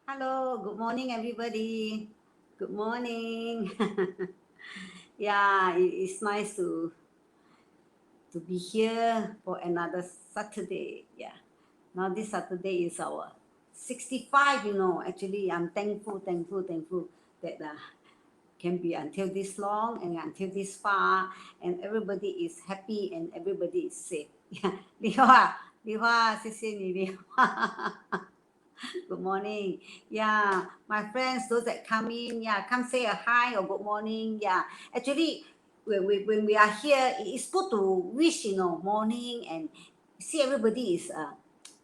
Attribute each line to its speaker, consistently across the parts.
Speaker 1: Hello, good morning, everybody. Good morning. Yeah, it's nice to be here for another Saturday. Yeah. Now this Saturday is our 65, Actually, I'm thankful that can be until this long and until this far, and everybody is happy and everybody is safe. Yeah. 丽花，谢谢你，丽花。Good morning. Yeah, my friends, those that come in, come say a hi or good morning. Yeah, actually, when we are here, it's good to wish, morning and see everybody is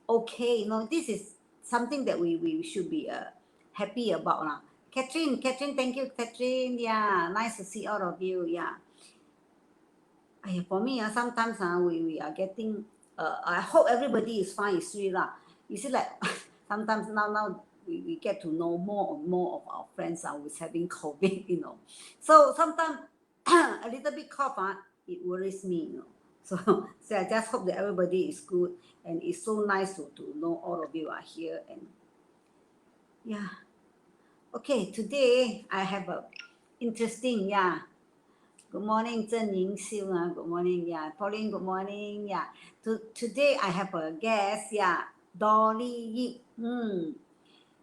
Speaker 1: okay. This is something that we should be happy about. Catherine, thank you, Catherine. Yeah, nice to see all of you. Yeah. For me, sometimes we are getting, I hope everybody is fine, is sweet. You see, like, sometimes now we get to know more and more of our friends who's having COVID, So sometimes a little bit cough, it worries me, So I just hope that everybody is good, and it's so nice to know all of you are here. And yeah. Okay, today I have a interesting, Good morning, 𝗔𝗫𝗃𝗃. Good morning, Pauline, good morning, Today I have a guest, Dolly Yeap.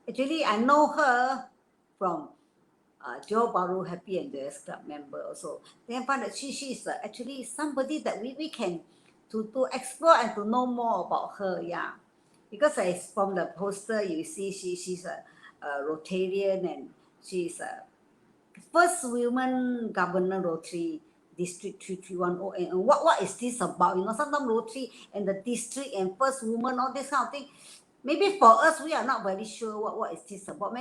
Speaker 1: Actually, I know her from 𝗕𝗲𝗁𝗵 and the club member also. Then I find that she is actually somebody that we can to explore and to know more about her, Because from the poster you see she's a Rotarian, and she's a first women governor Rotary District 3310. And what is this about? Sometimes Rotary and the district and first woman, all this kind of thing. Maybe for us, we are not very sure what is this about.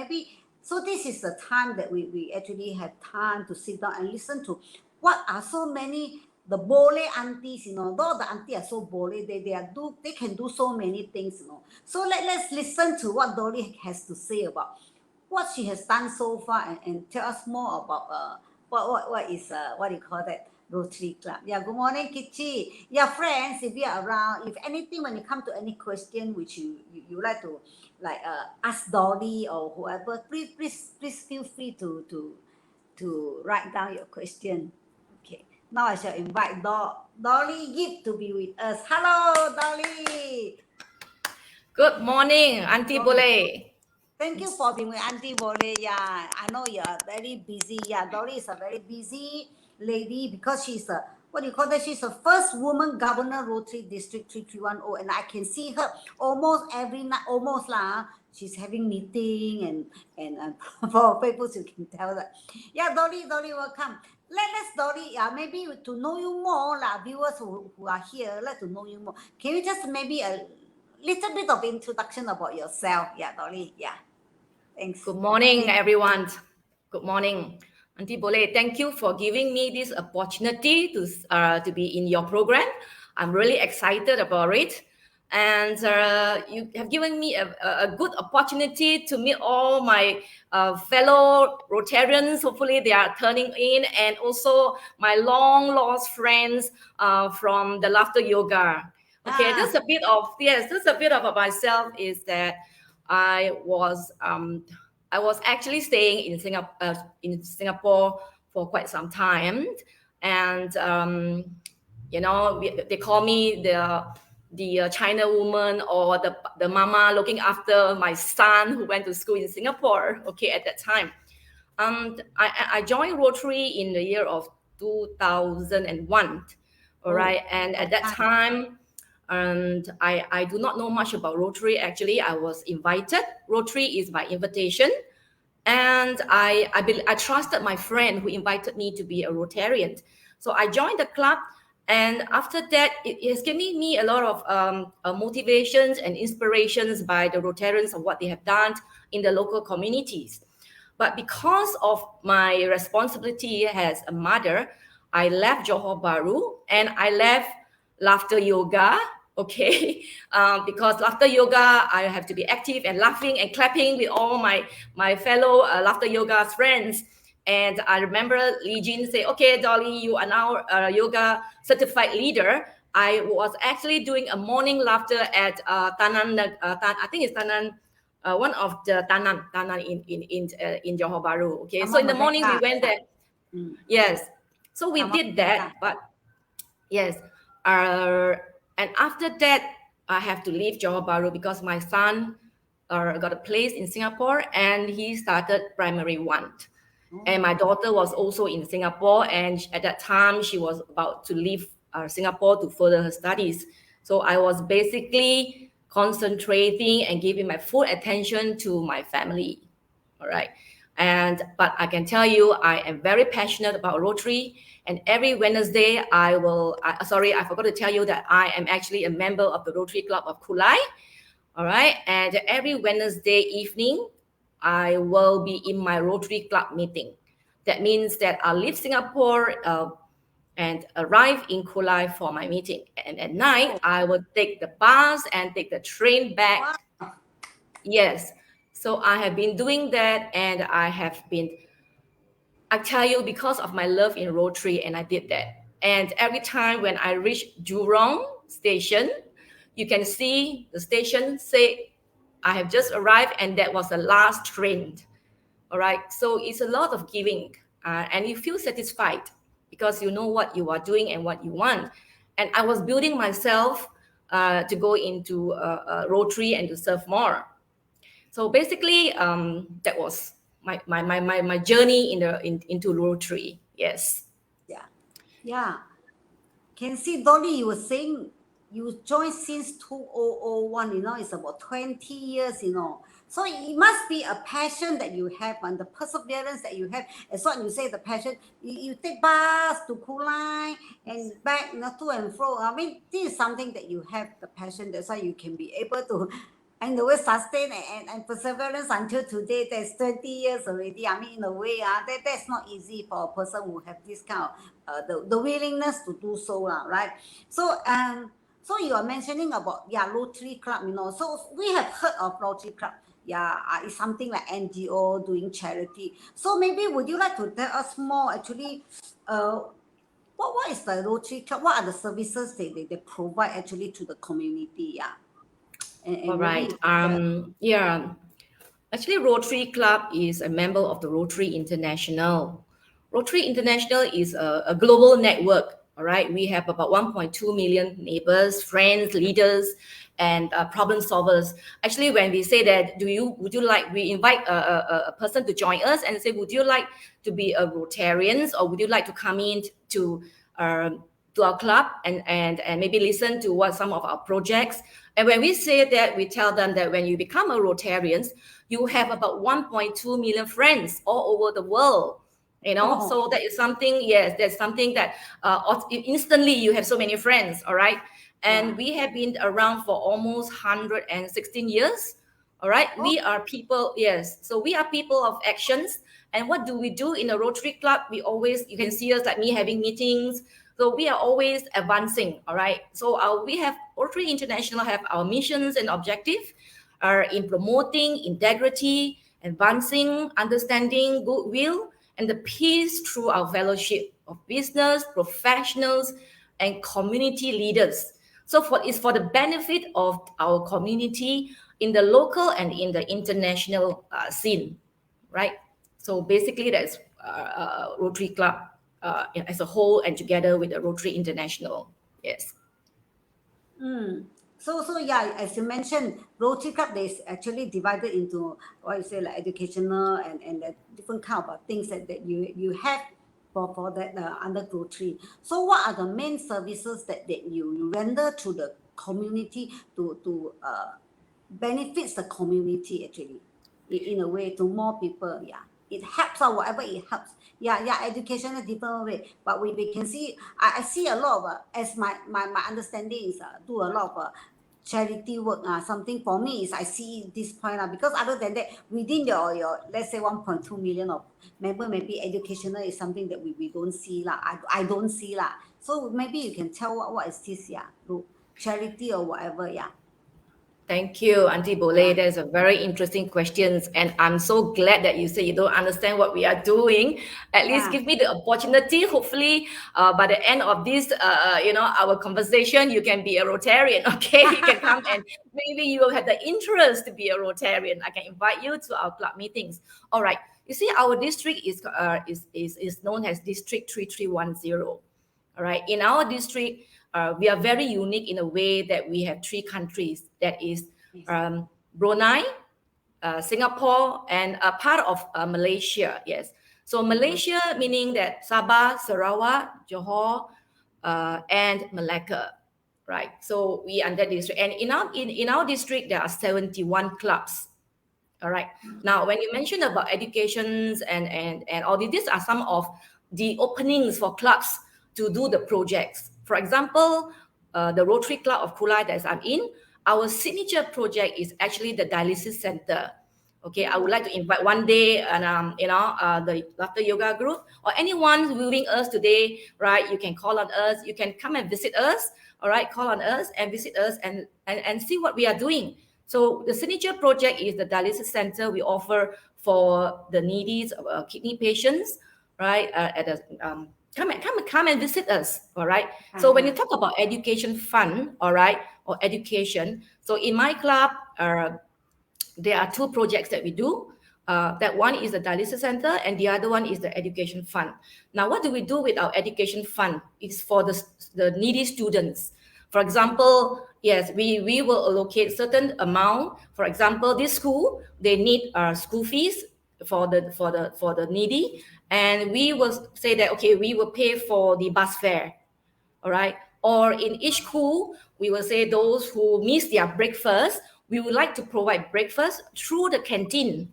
Speaker 1: So this is the time that we actually have time to sit down and listen to what are so many the bole aunties, though the auntie are so bole, they can do so many things, So let's listen to what Dolly has to say about what she has done so far, and tell us more about what is what do you call that, Rotary Club. Good morning, Kitchi. Friends, if you are around, if anything, when you come to any question which you like to ask Dolly or whoever, please feel free to write down your question. Okay. Now I shall invite Dolly Yeap to be with us. Hello, Dolly.
Speaker 2: Good morning, Auntie 𝗕𝗲𝗵'𝘀.
Speaker 1: Thank you for being with Auntie 𝗕𝗲𝗵'𝘀. I know you're very busy. Dolly is a very busy lady because she's a, what do you call that? She's the first woman governor Rotary District 3310, and I can see her almost every night, almost she's having meeting and for people you can tell that. Dolly, welcome. Let's Dolly, maybe to know you more, viewers who are here, let to know you more. Can you just maybe a little bit of introduction about yourself? Dolly. Thanks.
Speaker 2: Good morning, everyone. Good morning, Auntie 𝗕𝗲𝗫. Thank you for giving me this opportunity to be in your program. I'm really excited about it. And you have given me a good opportunity to meet all my fellow Rotarians. Hopefully they are turning in, and also my long lost friends from the Laughter Yoga. Okay, just a bit of myself is that I was actually staying in Singapore for quite some time, and they call me the China woman, or the mama looking after my son who went to school in Singapore. Okay, at that time, I joined Rotary in the year of 2001. All right, and at that time, and I do not know much about Rotary. Actually, I was invited. Rotary is by invitation, and I trusted my friend who invited me to be a Rotarian. So I joined the club, and after that, it has given me a lot of motivations and inspirations by the Rotarians of what they have done in the local communities. But because of my responsibility as a mother, I left Johor Bahru and I left Laughter Yoga. Okay, because Laughter Yoga, I have to be active and laughing and clapping with all my fellow Laughter Yoga friends. And I remember Lee Jin say, "Okay, Dolly, you are now a yoga certified leader." I was actually doing a morning laughter at I think it's Tanan one of the Tanan in Johor Bahru. Okay, so in the morning we went there. Yes, so we did that, but yes, and after that I have to leave Johor Bahru because my son got a place in Singapore and he started primary 1. And my daughter was also in Singapore, and at that time she was about to leave Singapore to further her studies. So I was basically concentrating and giving my full attention to my family. All right. But I can tell you, I am very passionate about Rotary. And every Wednesday, I forgot to tell you that I am actually a member of the Rotary Club of 𝗕𝗨𝗨. All right. And every Wednesday evening, I will be in my Rotary Club meeting. That means that I'll leave Singapore and arrive in 𝗕𝗨𝗨 for my meeting. And at night, I will take the bus and take the train back. Wow. Yes. So I have been doing that, and I tell you, because of my love in Rotary, and I did that. And every time when I reach Jurong station, you can see the station say, I have just arrived, and that was the last train. All right. So it's a lot of giving, and you feel satisfied because you know what you are doing and what you want. And I was building myself to go into Rotary and to serve more. So basically, that was my journey into Rotary. Yes.
Speaker 1: Yeah. Can see, Dolly, you were saying you joined since 2001, it's about 20 years, So it must be a passion that you have and the perseverance that you have. As what you say, the passion, you take bus to 𝗕𝗨𝗨 and back, to and fro. I mean, this is something that you have the passion. That's why you can be able to, and the way sustain and perseverance until today. That's 20 years already. I mean, in a way, that's not easy for a person who have this kind of the willingness to do so, right? So so you are mentioning about Rotary Club, So we have heard of Rotary Club. It's something like NGO doing charity. So maybe would you like to tell us more? Actually, what is the Rotary Club? What are the services they provide actually to the community?
Speaker 2: All right. Actually, Rotary Club is a member of the Rotary International. Rotary International is a global network. All right. We have about 1.2 million neighbors, friends, leaders, and problem solvers. Actually, when we say that, we invite a person to join us and say, would you like to be a Rotarian, or would you like to come in to our club and maybe listen to what some of our projects. And when we say that, we tell them that when you become a Rotarian, you have about 1.2 million friends all over the world. So that is something, yes, that's something that instantly you have so many friends, all right? And we have been around for almost 116 years, all right? We are people, yes. So we are people of actions. And what do we do in a Rotary Club? You can see us like me having meetings. So we are always advancing, all right? So Rotary International have our missions and objectives are in promoting integrity, advancing, understanding, goodwill, and the peace through our fellowship of business, professionals, and community leaders. So it's for the benefit of our community in the local and in the international scene, right? So basically that's Rotary Club as a whole and together with the Rotary International. Yes.
Speaker 1: So as you mentioned, Rotary Club is actually divided into like educational and different kind of things that you have for that under Rotary. So what are the main services that you render to the community to benefits the community actually in a way to more people? It helps or whatever it helps. Education is different way, but we can see. I see a lot of as my understanding is do a lot of charity work. Something for me is I see this point because other than that, within your let's say 1.2 million of member, maybe educational is something that we don't see I don't see So maybe you can tell what is this charity or whatever.
Speaker 2: Thank you, Auntie 𝗕𝗲𝗍. That's a very interesting question, and I'm so glad that you say you don't understand what we are doing. At least give me the opportunity. Hopefully, by the end of this, our conversation, you can be a Rotarian. Okay, you can come and maybe you will have the interest to be a Rotarian. I can invite you to our club meetings. All right. You see, our district is known as District 3310. All right. In our district, we are very unique in a way that we have 3 countries, that is Brunei, Singapore, and a part of Malaysia. Yes. So Malaysia meaning that Sabah, Sarawak, Johor, and Malacca. Right. So we are that district. And in our district, there are 71 clubs. All right. Now, when you mentioned about educations and all these are some of the openings for clubs to do the projects. For example, the Rotary Club of 𝗕𝗲𝗵 that I'm in, our signature project is actually the dialysis center. Okay, I would like to invite one day, and the Laughter Yoga group or anyone viewing us today, right? You can call on us. You can come and visit us. All right, call on us and visit us and see what we are doing. So the signature project is the dialysis center we offer for the needy kidney patients, right? Come and visit us, all right? So when you talk about education fund, all right, or education, so in my club, there are 2 projects that we do. That one is the dialysis center and the other one is the education fund. Now, what do we do with our education fund? It's for the needy students. For example, yes, we will allocate certain amount. For example, this school, they need school fees for the needy. And we will say that, okay, we will pay for the bus fare, all right? Or in each school, we will say those who miss their breakfast, we would like to provide breakfast through the canteen,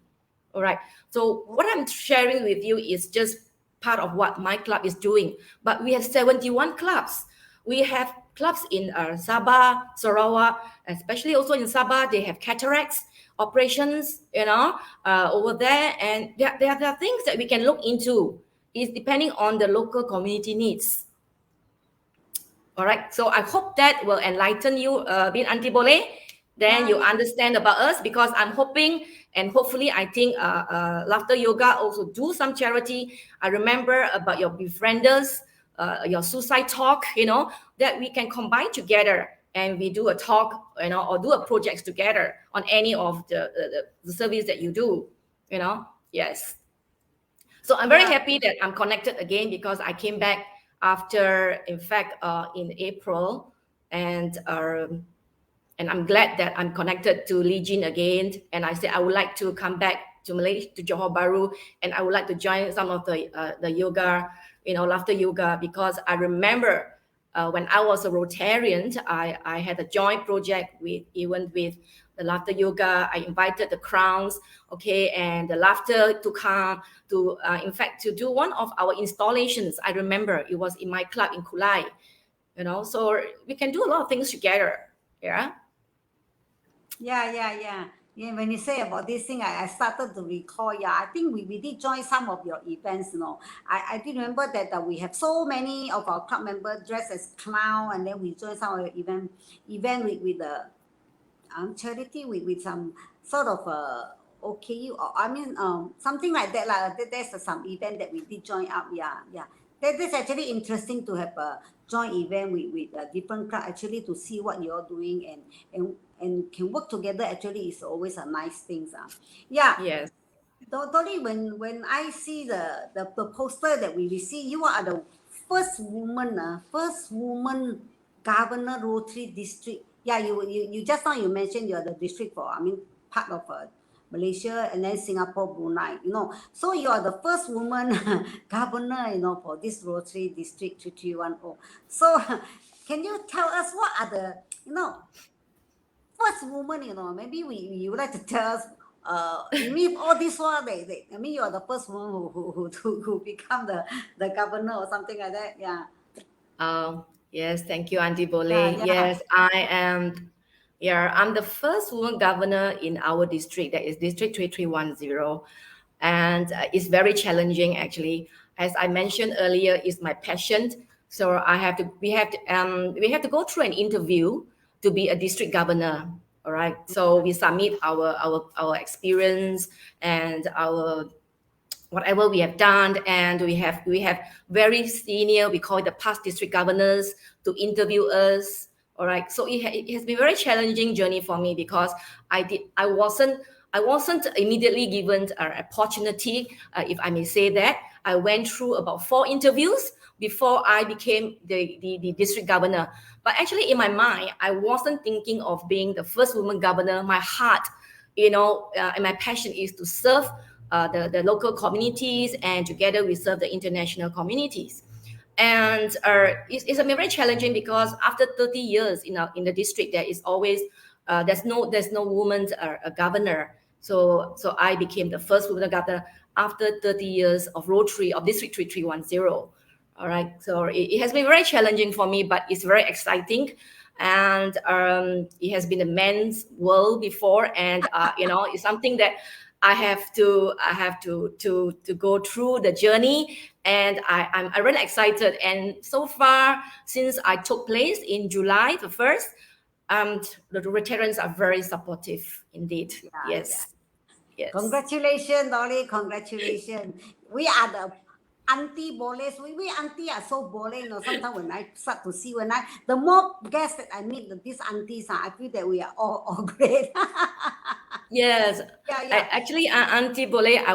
Speaker 2: all right? So what I'm sharing with you is just part of what my club is doing. But we have 71 clubs. We have clubs in Sabah, Sarawak, especially also in Sabah, they have cataracts operations, over there, and there are things that we can look into. It's depending on the local community needs. All right, so I hope that will enlighten you, Auntie 𝗕𝗲𝗍. Then you understand about us, because I'm hoping and hopefully I think Laughter Yoga also do some charity. I remember about your befrienders, your suicide talk, that we can combine together and we do a talk, or do a projects together on any of the service that you do, yes. So I'm very happy that I'm connected again, because I came back after, in fact, in April, and I'm glad that I'm connected to Lee Jin again. And I said I would like to come back to Malaysia, to Johor Bahru, and I would like to join some of the yoga, Laughter Yoga, because I remember when I was a Rotarian, I had a joint project with the Laughter Yoga. I invited the crowns, okay, and the laughter to come to, in fact, to do one of our installations. I remember it was in my club in 𝗕𝗲𝗵, so we can do a lot of things together. Yeah.
Speaker 1: Yeah. When you say about this thing, I started to recall. I think we did join some of your events. I did remember that we have so many of our club members dressed as clown, and then we joined some of your event with the charity with some sort of OKU, or something like that. There's some event that we did join up. Yeah. That's actually interesting to have a joint event with a different club, actually, to see what you're doing and can work together. Actually, is always a nice thing. Yeah.
Speaker 2: Yes.
Speaker 1: Dolly, when I see the poster that we received, you are the first woman governor Rotary district. Yeah, you just now you mentioned you're the district for, part of Malaysia, and then Singapore, Brunei, so you are the first woman governor, for this Rotary District 3310. So can you tell us what are the, first woman, maybe you would like to tell us, all this while, you are the first woman who become the governor or something like that, yeah.
Speaker 2: Yes, thank you, Auntie 𝗕𝗲𝗍. Yes, I am. Yeah, I'm the first woman governor in our district, that is District 3310. And it's very challenging, actually. As I mentioned earlier, it's my passion. So we have to go through an interview to be a district governor. All right. So we submit our experience and our whatever we have done, and we have very senior, we call it the past district governors, to interview us. All right. So it has been a very challenging journey for me because I wasn't immediately given an opportunity, if I may say that. I went through about 4 interviews before I became the district governor. But actually in my mind, I wasn't thinking of being the first woman governor. My heart, and my passion is to serve the local communities, and together we serve the international communities. And it's very challenging because after 30 years in the district, there is always there's no woman governor. So I became the first woman governor after 30 years of Rotary of District 3310. All right, so it has been very challenging for me, but it's very exciting. And it has been a men's world before, and it's something that I have to go through the journey, and I'm really excited. And so far, since I took place in July the 1st, the Rotarians are very supportive indeed.
Speaker 1: Yeah,
Speaker 2: yes.
Speaker 1: Yes. Congratulations, Dolly. Congratulations. We are the auntie boles. We auntie are so bole. Sometimes when I start to see, the more guests that I meet, these aunties, I feel that we are all great.
Speaker 2: Yes. Actually, Auntie Bole, I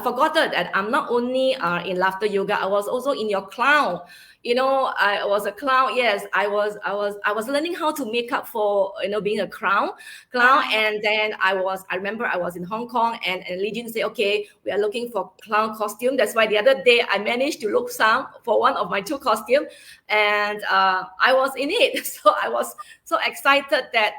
Speaker 2: forgot that I'm not only in laughter yoga. I was also in your clown. I was a clown. Yes, I was learning how to make up for being a clown. And then I remember I was in Hong Kong, and Lee Jin said, okay, we are looking for clown costume. That's why the other day I managed to look some for one of my 2 costumes, and I was in it. So I was so excited that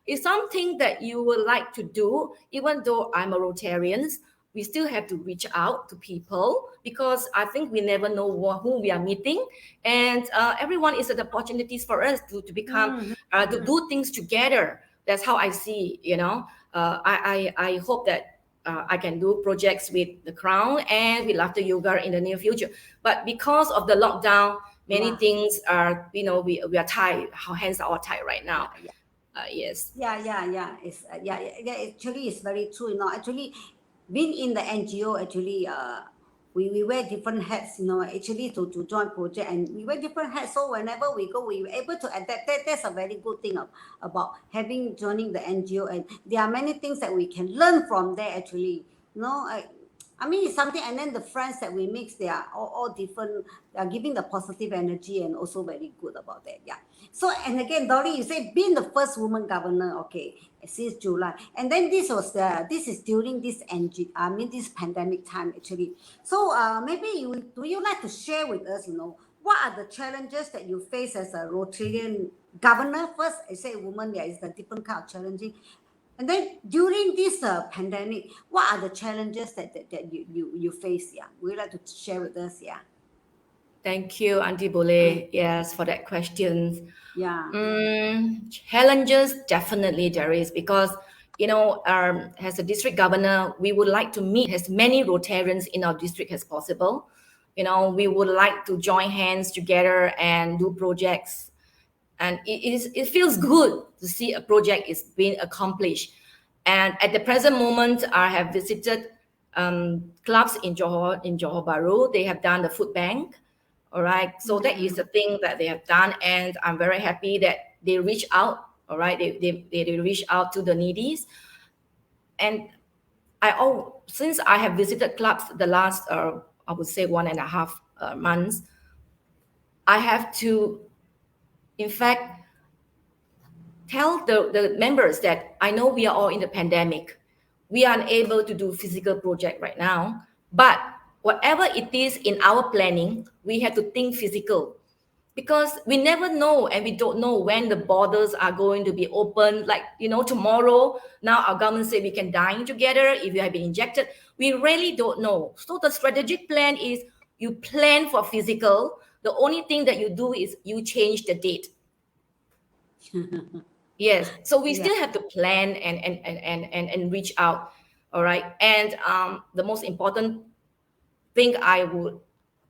Speaker 2: it's something that you would like to do. Even though I'm a Rotarian, we still have to reach out to people, because I think we never know who we are meeting, and everyone is an opportunities for us to become to do things together. That's how I see. I hope that I can do projects with the Crown and with Laughter Yoga in the near future. But because of the lockdown, many things are we are tied. Our hands are all tied right now. Yes.
Speaker 1: It's actually it's very true. Actually, being in the NGO, actually, we wear different hats. Actually to join project, and we wear different hats. So whenever we go, we were able to adapt. That's a very good thing about joining the NGO, and there are many things that we can learn from there. Actually, I mean, it's something, and then the friends that we mix, they are all different. They are giving the positive energy, and also very good about that. Yeah. So, and again, Dolly, you say being the first woman governor, okay, since July, and then this is during this this pandemic time actually. So, maybe do you like to share with us, what are the challenges that you face as a Rotarian governor? First, I say woman, there is a different kind of challenging. And then during this pandemic, what are the challenges that you face? Yeah, would you like to share with us? Yeah.
Speaker 2: Thank you, Auntie Bole. Yes, for that question.
Speaker 1: Yeah.
Speaker 2: Challenges, definitely there is, because as a district governor, we would like to meet as many Rotarians in our district as possible. We would like to join hands together and do projects. And it feels good to see a project is being accomplished. And at the present moment, I have visited clubs in Johor Bahru. They have done the food bank. All right. So that is the thing that they have done. And I'm very happy that they reach out. All right. They reach out to the needies. And since I have visited clubs the last, I would say 1.5 months, I have to, in fact, tell the members that I know we are all in the pandemic. We are unable to do physical project right now, but whatever it is in our planning, we have to think physical, because we never know, and we don't know when the borders are going to be open. Like, tomorrow, now our government say we can dine together if you have been injected. We really don't know. So the strategic plan is you plan for physical. The only thing that you do is you change the date. Yes. So we still have to plan and reach out. All right. And the most important thing I would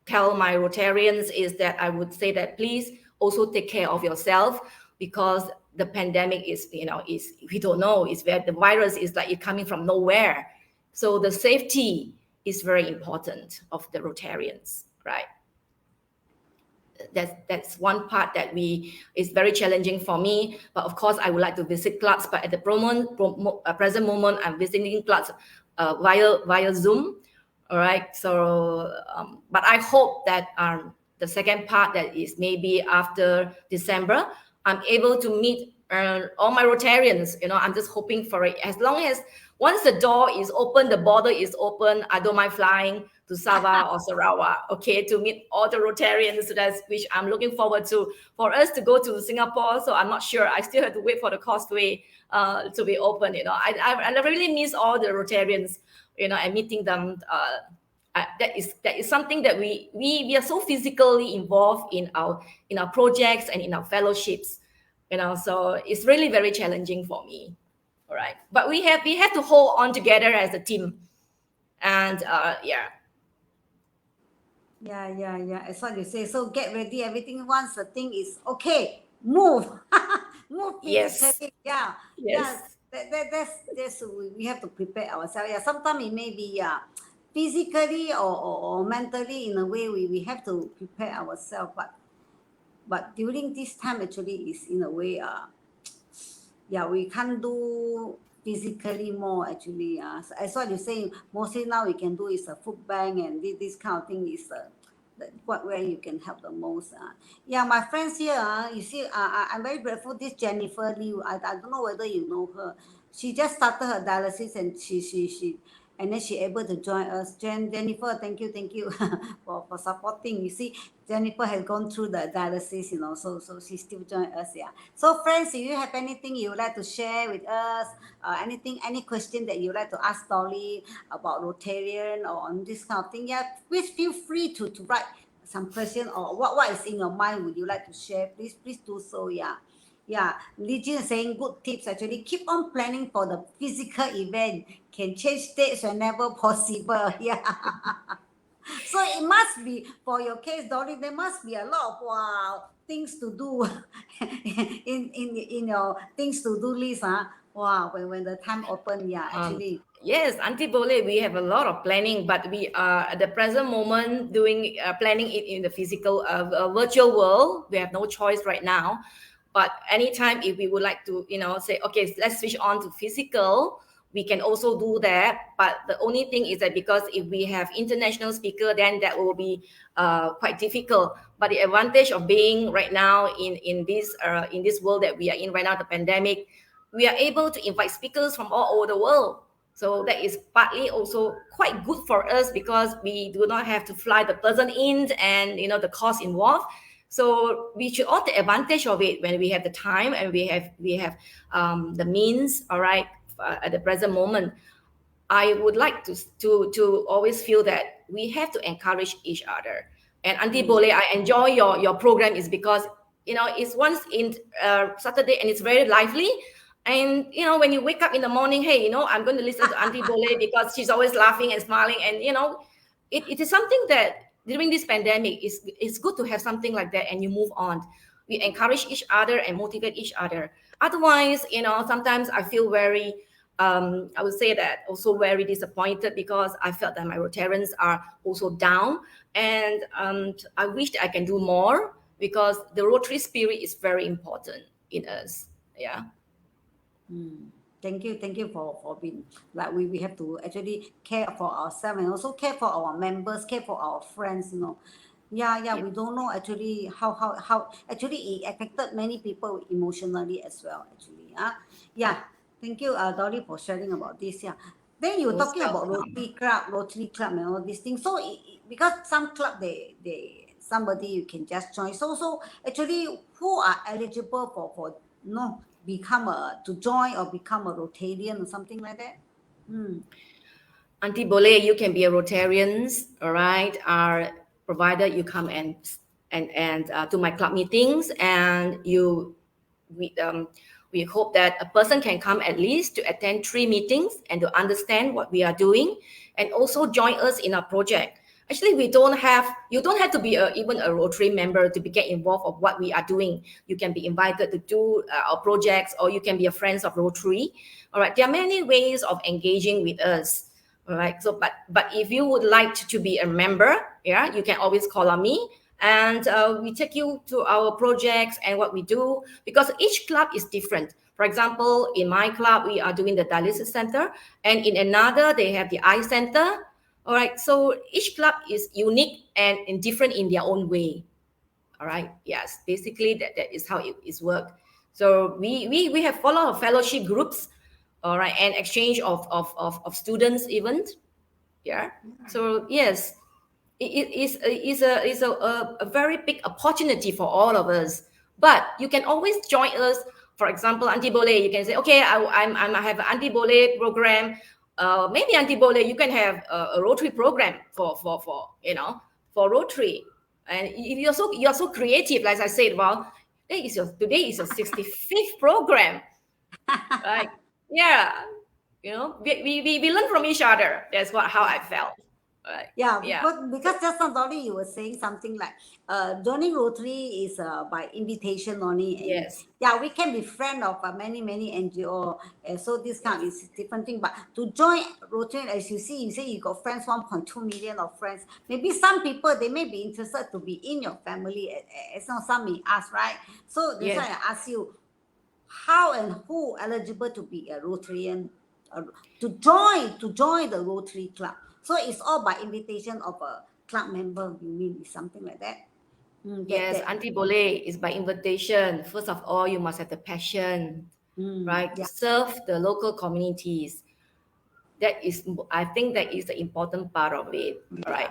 Speaker 2: tell my Rotarians is that I would say that please also take care of yourself, because the pandemic is, is, we don't know, is where the virus is like it coming from nowhere. So the safety is very important of the Rotarians, right? That's one part that is very challenging for me. But of course, I would like to visit clubs. But at the present moment, I'm visiting clubs via Zoom. All right. So, but I hope that the second part, that is maybe after December, I'm able to meet all my Rotarians. I'm just hoping for it. As long as once the door is open, the border is open, I don't mind flying to Sabah or Sarawak, okay, to meet all the Rotarians, which I'm looking forward to, for us to go to Singapore. So I'm not sure. I still have to wait for the causeway to be open. I really miss all the Rotarians, and meeting them. That is something that we are so physically involved in our projects and in our fellowships, so it's really very challenging for me. All right, but we have to hold on together as a team, and
Speaker 1: Yeah. That's what you say. So get ready, everything. Once the thing is okay, move, move.
Speaker 2: Yes.
Speaker 1: Yeah.
Speaker 2: Yes.
Speaker 1: That's we have to prepare ourselves. Yeah. Sometimes it may be physically or mentally, in a way we have to prepare ourselves. But during this time, actually, is in a way we can't do physically more, actually. So as what you're saying, mostly now we can do is a food bank, and this kind of thing is where you can help the most. Yeah, my friends here, you see, I'm very grateful. This 𝗕𝗲𝗵'𝘀 Liu, I don't know whether you know her. She just started her dialysis, and she and then she able to join us. Jennifer, thank you for supporting. You see, Jennifer has gone through the dialysis, so she still join us. Yeah. So friends, if you have anything you would like to share with us, any question that you would like to ask Dolly about Rotarian or on this kind of thing, yeah, please feel free to write some question, or what is in your mind would you like to share. Please do so. Yeah, Li Jin is saying good tips. Actually, keep on planning for the physical event. Can change dates whenever possible. Yeah. So it must be, for your case, Dolly, there must be a lot of things to do in your things to do list. Wow, when the time open, yeah, actually.
Speaker 2: Yes, Auntie Boleh, we have a lot of planning, but we are at the present moment doing planning it in the physical virtual world. We have no choice right now. But anytime if we would like to, say, okay, let's switch on to physical, we can also do that. But the only thing is that because if we have international speaker, then that will be quite difficult. But the advantage of being right now in this world that we are in right now, the pandemic, we are able to invite speakers from all over the world. So that is partly also quite good for us, because we do not have to fly the person in and the cost involved. So we should all take advantage of it when we have the time and we have the means. All right, at the present moment, I would like to always feel that we have to encourage each other. And Auntie Boleh, I enjoy your program is because it's once in Saturday and it's very lively. And when you wake up in the morning, hey, I'm going to listen to Auntie Boleh because she's always laughing and smiling, and it is something that during this pandemic, it's good to have something like that, and you move on. We encourage each other and motivate each other. Otherwise, sometimes I feel very, I would say that also very disappointed, because I felt that my Rotarians are also down, and I wish that I can do more, because the Rotary spirit is very important in us. Yeah.
Speaker 1: Thank you for being like we have to actually care for ourselves and also care for our members, care for our friends. Yeah. We don't know actually how actually it affected many people emotionally as well. Actually, yeah. Thank you, Dolly, for sharing about this. Yeah. Then you were talking about Rotary Club, and all these things. So because some club they somebody you can just join. So actually, who are eligible for become to join or become a Rotarian or something like that?
Speaker 2: Auntie Boleh, you can be a Rotarian, all right? Provided you come and to my club meetings, and we hope that a person can come at least to attend 3 meetings and to understand what we are doing, and also join us in our project. Actually, you don't have to be even a Rotary member to get involved of what we are doing. You can be invited to do our projects, or you can be a friend of Rotary. All right, there are many ways of engaging with us. All right, so but if you would like to be a member, yeah, you can always call on me, and we take you to our projects and what we do, because each club is different. For example, in my club, we are doing the dialysis center, and in another, they have the eye center. All right, so each club is unique and different in their own way. All right, yes, basically that is how it is work. So we have a lot of fellowship groups, all right, and exchange of students even. Yeah, so yes, it is a very big opportunity for all of us. But you can always join us. For example, 𝗕𝗲𝗶𝗵, you can say, okay, I have an 𝗕𝗲𝗶𝗵 program. Maybe 𝗕𝗕𝗶𝗵, you can have a Rotary program for Rotary. And if you're so creative, like I said, well, today is your 65th program, right? Yeah, we learn from each other. That's how I felt. Right.
Speaker 1: Yeah,
Speaker 2: Yeah.
Speaker 1: because just now, Dolly, you were saying something like joining Rotary is by invitation only. And
Speaker 2: Yes.
Speaker 1: yeah, we can be friend of many NGO, so this kind is different thing. But to join Rotary, as you say you got friends, 1.2 million of friends. Maybe some people, they may be interested to be in your family, as now some may ask, right? So that's why I ask you, how and who eligible to be a Rotarian, to join the Rotary Club? So it's all by invitation of a club member, you mean, something like that?
Speaker 2: Yes, 𝗕𝗕𝗶𝗵 is by invitation. First of all, you must have the passion, right, to serve the local communities. I think that is the important part of it, right?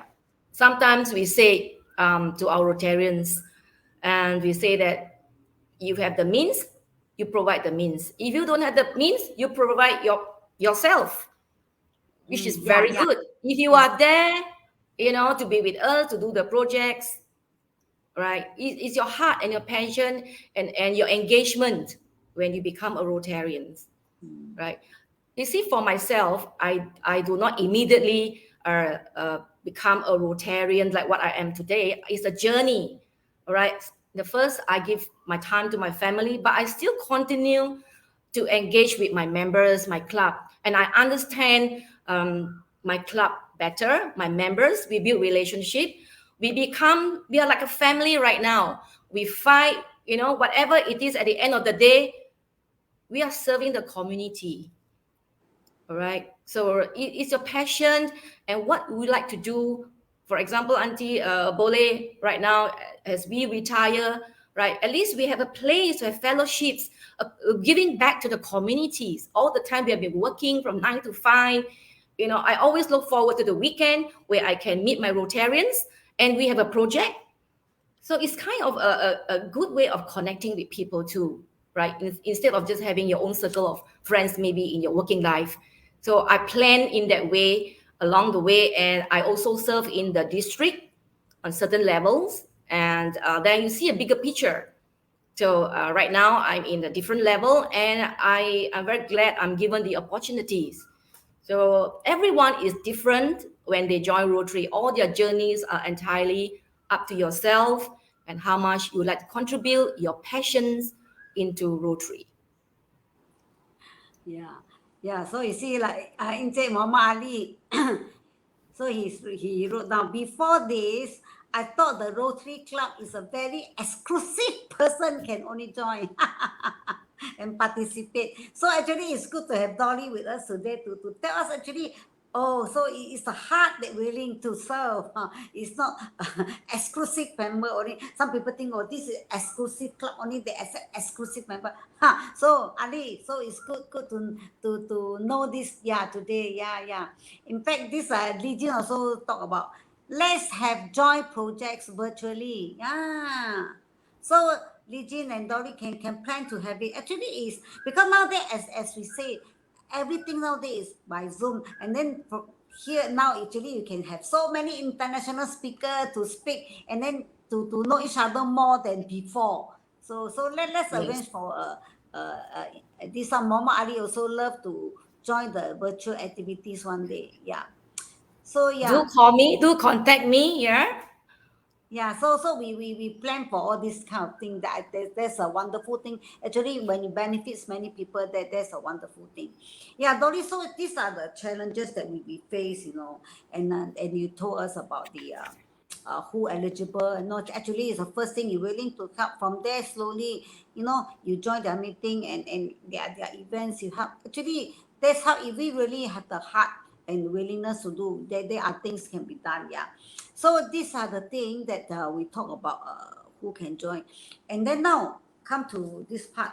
Speaker 2: Sometimes we say to our Rotarians, and we say that you have the means, you provide the means. If you don't have the means, you provide yourself, which is very good. If you are there, to be with us, to do the projects, right? It's your heart and your passion and your engagement when you become a Rotarian, right? You see, for myself, I do not immediately become a Rotarian like what I am today. It's a journey, all right? The first, I give my time to my family, but I still continue to engage with my members, my club, and I understand my club better, my members. We build relationship. We are like a family right now. We fight, whatever it is at the end of the day, we are serving the community. All right. So it's your passion and what we like to do. For example, Auntie 𝗕𝗲𝗵𝘀 right now, as we retire, right? At least we have a place to have fellowships, giving back to the communities. All the time we have been working from 9 to 5. I always look forward to the weekend where I can meet my Rotarians and we have a project. So it's kind of a good way of connecting with people too, right? Instead of just having your own circle of friends maybe in your working life. So I plan in that way along the way, and I also serve in the district on certain levels, and then you see a bigger picture. So right now I'm in a different level, and I'm very glad I'm given the opportunities. So everyone is different when they join Rotary. All their journeys are entirely up to yourself and how much you like to contribute your passions into Rotary.
Speaker 1: Yeah. So you see, like Encik Muhammad Ali, so he wrote down, before this, I thought the Rotary Club is a very exclusive person can only join and participate. So actually, it's good to have Dolly with us today to tell us actually, so it's the heart that willing to serve. It's not exclusive member only. Some people think, this is exclusive club only, they accept exclusive member. So Ali, so it's good to know this. Today. In fact, this Legion also talk about, let's have joint projects virtually. So Legion and Dolly can plan to have it. Actually, is because nowadays, as we say, everything nowadays is by Zoom, and then here now actually you can have so many international speakers to speak, and then to know each other more than before. So let's arrange for this one. Muhammad Ali also love to join the virtual activities one day. So yeah.
Speaker 2: Do call me, do contact me, yeah.
Speaker 1: Yeah, so we plan for all this kind of thing. That's a wonderful thing. Actually, when it benefits many people, that's a wonderful thing. Yeah, Dolly. So these are the challenges that we face, and you told us about the who eligible. Actually, it's the first thing you're willing to help. From there, slowly, you join their meeting and their events. You help. Actually, that's how if we really have the heart and willingness to do, there are things can be done. Yeah. So these are the things that we talk about who can join. And then now come to this part.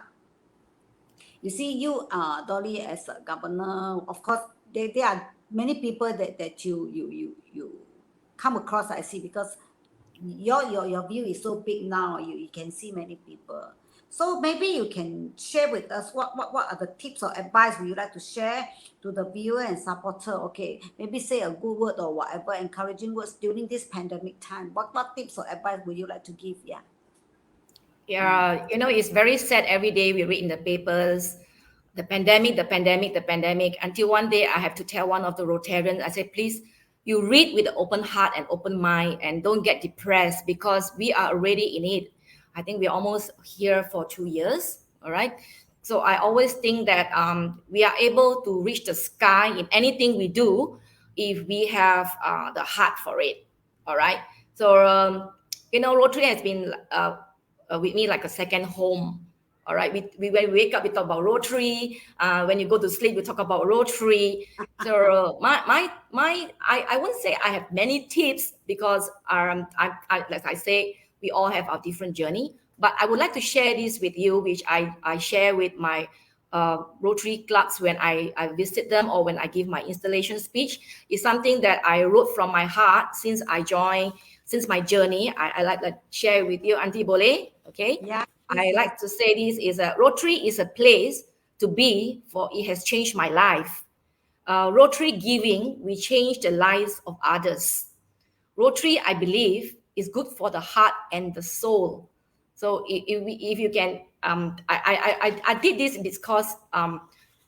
Speaker 1: You see, you, Dolly, as a governor, of course, there are many people that you come across, I see, because your view is so big now, you can see many people. So maybe you can share with us what are the tips or advice would you like to share to the viewer and supporter? Okay, maybe say a good word or whatever, encouraging words during this pandemic time. What tips or advice would you like to give? Yeah.
Speaker 2: Yeah, it's very sad every day we read in the papers, the pandemic, the pandemic, the pandemic, until one day I have to tell one of the Rotarians, I said, please, you read with an open heart and open mind and don't get depressed because we are already in it. I think we're almost here for 2 years, all right? So I always think that we are able to reach the sky in anything we do if we have the heart for it, all right? So, Rotary has been with me like a second home. All right, when we wake up, we talk about Rotary. When you go to sleep, we talk about Rotary. So I wouldn't say I have many tips because like I say, we all have our different journey. But I would like to share this with you, which I share with my Rotary clubs when I visit them or when I give my installation speech. It's something that I wrote from my heart since I joined. Since my journey, I like to share with you, Auntie boleh? Okay.
Speaker 1: Yeah.
Speaker 2: I like to say this is Rotary is a place to be, for it has changed my life. Rotary giving, we change the lives of others. Rotary, I believe, is good for the heart and the soul. So if you can, I did this because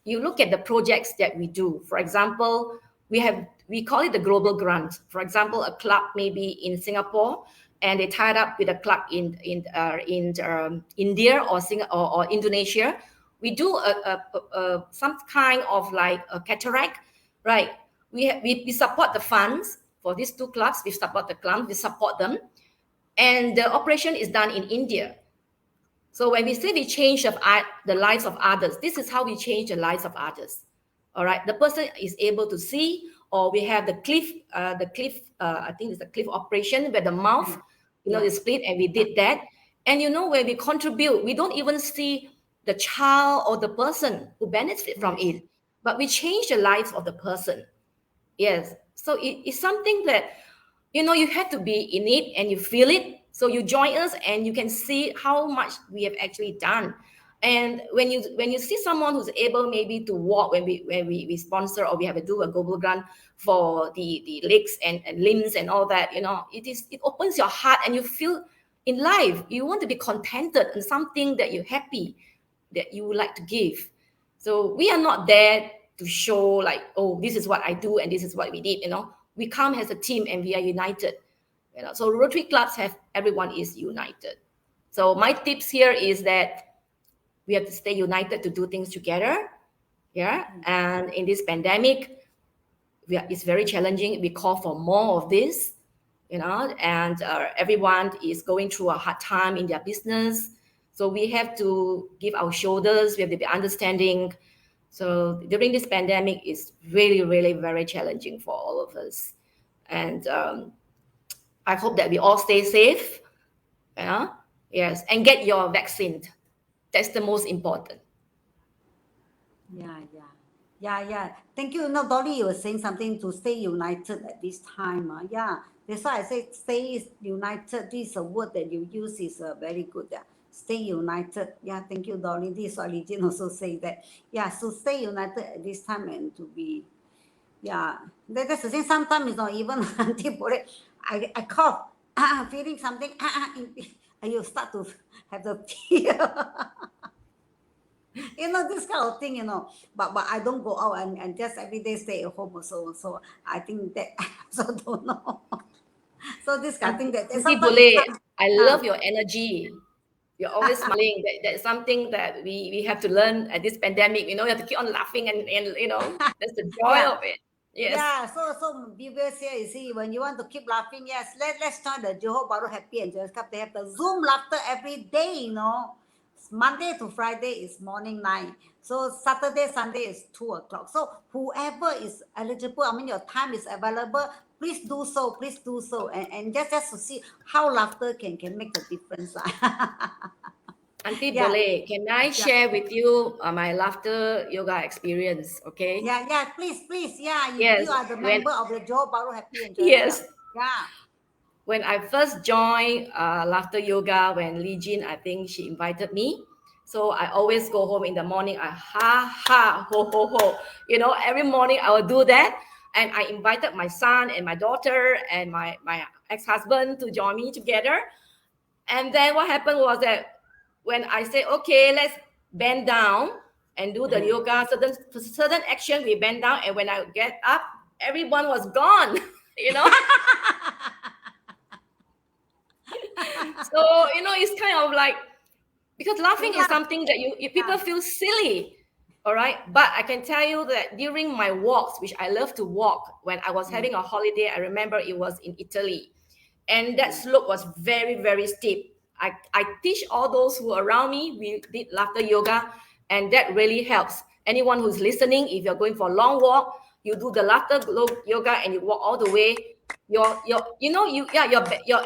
Speaker 2: you look at the projects that we do. For example, we call it the global grant. For example, a club maybe in Singapore, and they tied up with a club in India or Indonesia. We do some kind of like a cataract, right? We support the funds for these two clubs. We support the clubs, we support them, and the operation is done in India. So when we say we change the lives of others, this is how we change the lives of others. All right, the person is able to see, or we have the cliff. I think it's the cliff operation where the mouth, is split, and we did that. And when we contribute, we don't even see the child or the person who benefits from it, but we change the lives of the person. Yes, so it's something that you have to be in it and you feel it. So you join us and you can see how much we have actually done. And when you see someone who's able maybe to walk, when we sponsor or we have to do a global grant for the legs and limbs and all that, it opens your heart and you feel in life you want to be contented and something that you're happy that you would like to give. So we are not there to show like, oh, this is what I do and this is what we did. We come as a team and we are united. So Rotary clubs everyone is united. So my tips here is that we have to stay united to do things together. Yeah. And in this pandemic, it's very challenging. We call for more of this, and everyone is going through a hard time in their business. So we have to give our shoulders. We have to be understanding. So during this pandemic, it's really, really very challenging for all of us. And I hope that we all stay safe. Yes, and get your vaccine. That's the most important.
Speaker 1: Yeah. Thank you. No, Dolly, you were saying something to stay united at this time. Yeah, that's why I say stay united. This is a word that you use is very good. Stay united. Yeah, thank you, Dolly. This is what Lee also say that. Yeah, so stay united at this time and to be. Yeah, that's the thing. Sometimes it's not even Auntie boleh. I cough, feeling something, and you start to have the fear. This kind of thing, but I don't go out and just every day stay at home also. So I think that I also don't know. So this kind of thing that
Speaker 2: Auntie
Speaker 1: sometimes
Speaker 2: 𝗕𝗲𝗫, I
Speaker 1: uh,
Speaker 2: love your energy. You're always smiling. That's something that we have to learn at this pandemic. You have to keep on laughing and that's the joy
Speaker 1: yeah.
Speaker 2: of it. Yes.
Speaker 1: Yeah, so viewers here, you see, when you want to keep laughing, yes, let's join the 𝗬𝗲𝗵𝘀 Happy and Joyous Club. They have the Zoom laughter every day, Monday to Friday is morning 9. So Saturday, Sunday is 2 o'clock. So whoever is eligible, your time is available, please do so, please do so. And just to see how laughter can make the difference.
Speaker 2: Auntie
Speaker 1: Yeah,
Speaker 2: 𝗕𝗲𝗫, can I
Speaker 1: yeah.
Speaker 2: share with you my laughter yoga experience? Okay.
Speaker 1: Yeah, please. Yeah, you
Speaker 2: Yes.
Speaker 1: are the member of the 𝗬𝗲𝗵𝘀 Happy and Joyous Club.
Speaker 2: Yes.
Speaker 1: Yeah.
Speaker 2: When I first joined laughter yoga, when 𝗕𝗲, I think she invited me. So I always go home in the morning. I ha ha ho ho ho. Every morning I will do that. And I invited my son and my daughter and my ex-husband to join me together. And then what happened was that when I said, okay, let's bend down and do the yoga, certain action, we bend down. And when I get up, everyone was gone, So, it's kind of like, because laughing is something that people feel silly. All right. But I can tell you that during my walks, which I love to walk, when I was having a holiday, I remember it was in Italy. And that slope was very, very steep. I teach all those who are around me, we did laughter yoga, and that really helps. Anyone who's listening, if you're going for a long walk, you do the laughter yoga and you walk all the way. Your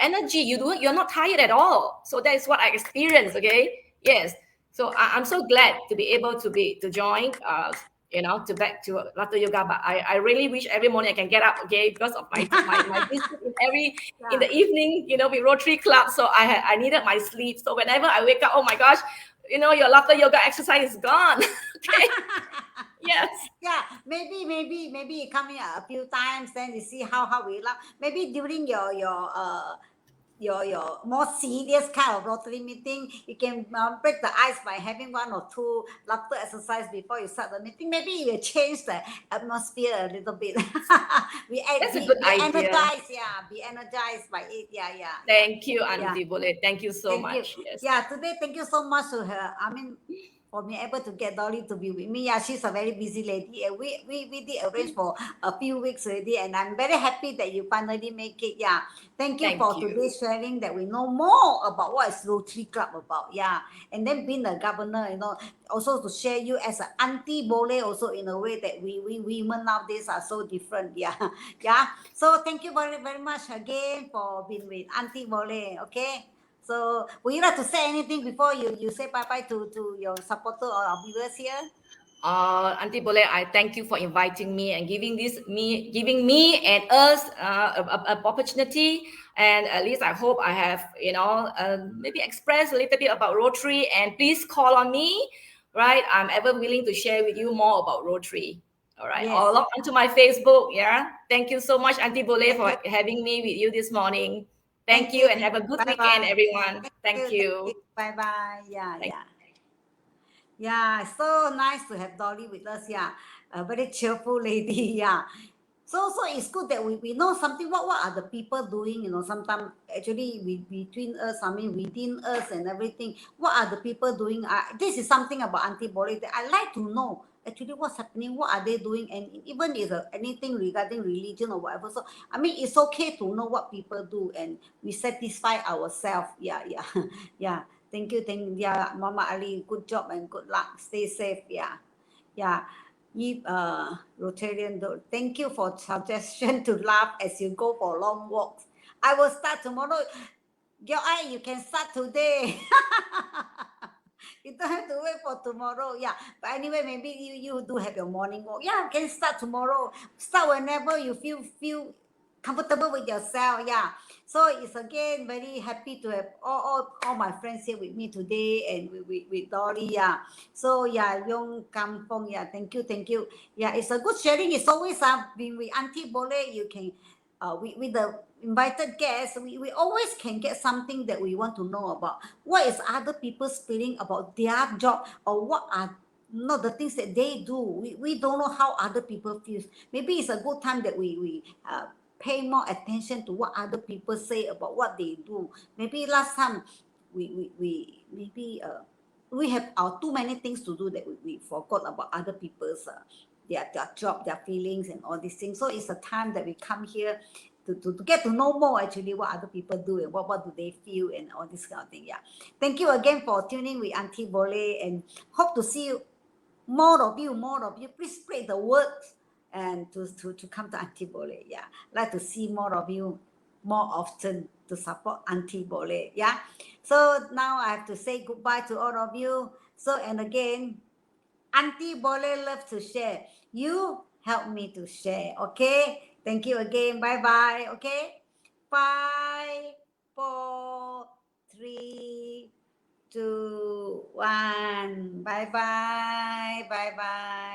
Speaker 2: energy, you're not tired at all. So that is what I experienced. Okay. Yes. So I'm so glad to be able to join to back to laughter yoga. But I really wish every morning I can get up, okay, because of my visit in the evening, with Rotary Club. So I needed my sleep. So whenever I wake up, oh my gosh, your laughter yoga exercise is gone. Okay. Yes.
Speaker 1: Yeah, maybe you come here a few times, then you see how we laugh. Maybe during your more serious kind of Rotary meeting, you can break the ice by having 1 or 2 laughter exercise before you start the meeting. Maybe you will change the atmosphere a little bit.
Speaker 2: That's a good idea.
Speaker 1: Energized, be energized by it. Yeah.
Speaker 2: Thank you, Auntie 𝗕𝗲𝗫. Thank you so much. Yes.
Speaker 1: Yeah, today, thank you so much to her. For being able to get Dolly to be with me. Yeah, she's a very busy lady. And we did arrange for a few weeks already. And I'm very happy that you finally make it. Yeah. Thank you for today's sharing, that we know more about what is Rotary Club about. Yeah. And then being the governor, also to share you as an Auntie 𝗕𝗲𝗫, also in a way that we women nowadays are so different. Yeah. Yeah. So thank you very, very much again for being with Auntie 𝗕𝗲𝗫. Okay. So would you like to say anything before you say bye-bye to your supporter or our viewers here?
Speaker 2: Auntie 𝗕𝗲𝗫, I thank you for inviting me and giving me and us an opportunity. And at least I hope I have, maybe expressed a little bit about Rotary. And please call on me, right? I'm ever willing to share with you more about Rotary. All right. Yes. Or log onto my Facebook. Yeah. Thank you so much, Auntie 𝗕𝗲𝗫, for having me with you this morning. Thank you, and have a good weekend, everyone. Thank you.
Speaker 1: Bye-bye. Yeah, so nice to have Dolly with us. Yeah, a very cheerful lady. Yeah. So it's good that we know something. What are the people doing? Sometimes actually between us, within us and everything. What are the people doing? This is something about Auntie 𝗕𝗲𝗫 that I like to know. Actually, what's happening? What are they doing? And even if anything regarding religion or whatever. So it's okay to know what people do, and we satisfy ourselves. Yeah. Thank you. Yeah, Mama Ali, good job and good luck. Stay safe. Yeah. Rotarian, thank you for suggestion to laugh as you go for long walks. I will start tomorrow. You can start today. You don't have to wait for tomorrow. Yeah, but anyway, maybe you do have your morning walk. Yeah, you can start tomorrow. Start whenever you feel comfortable with yourself. Yeah. So it's again very happy to have all my friends here with me today, and with Dolly. Yeah. So yeah, 𝗕𝗲𝗵𝘀. Yeah, thank you. Yeah, it's a good sharing. It's always been with Auntie 𝗕𝗲𝗫. You can with the invited guests, we always can get something that we want to know about. What is other people's feeling about their job, or what are not the things that they do. We don't know how other people feel. Maybe it's a good time that we pay more attention to what other people say about what they do. Maybe last time we have too many things to do that we forgot about other people's their job, their feelings, and all these things. So it's a time that we come here to get to know more actually what other people do and what do they feel and all this kind of thing. Yeah. Thank you again for tuning with Auntie 𝗕𝗲𝗫, and hope to see you, more of you. Please spread the word and to come to Auntie 𝗕𝗲𝗫. Yeah. Like to see more of you more often to support Auntie 𝗕𝗲𝗫. Yeah. So now I have to say goodbye to all of you. So, and again, Auntie 𝗕𝗲𝗫 loves to share. You help me to share. Okay. Thank you again. Bye bye. Okay. 5, 4, 3, 2, 1. Bye bye. Bye bye.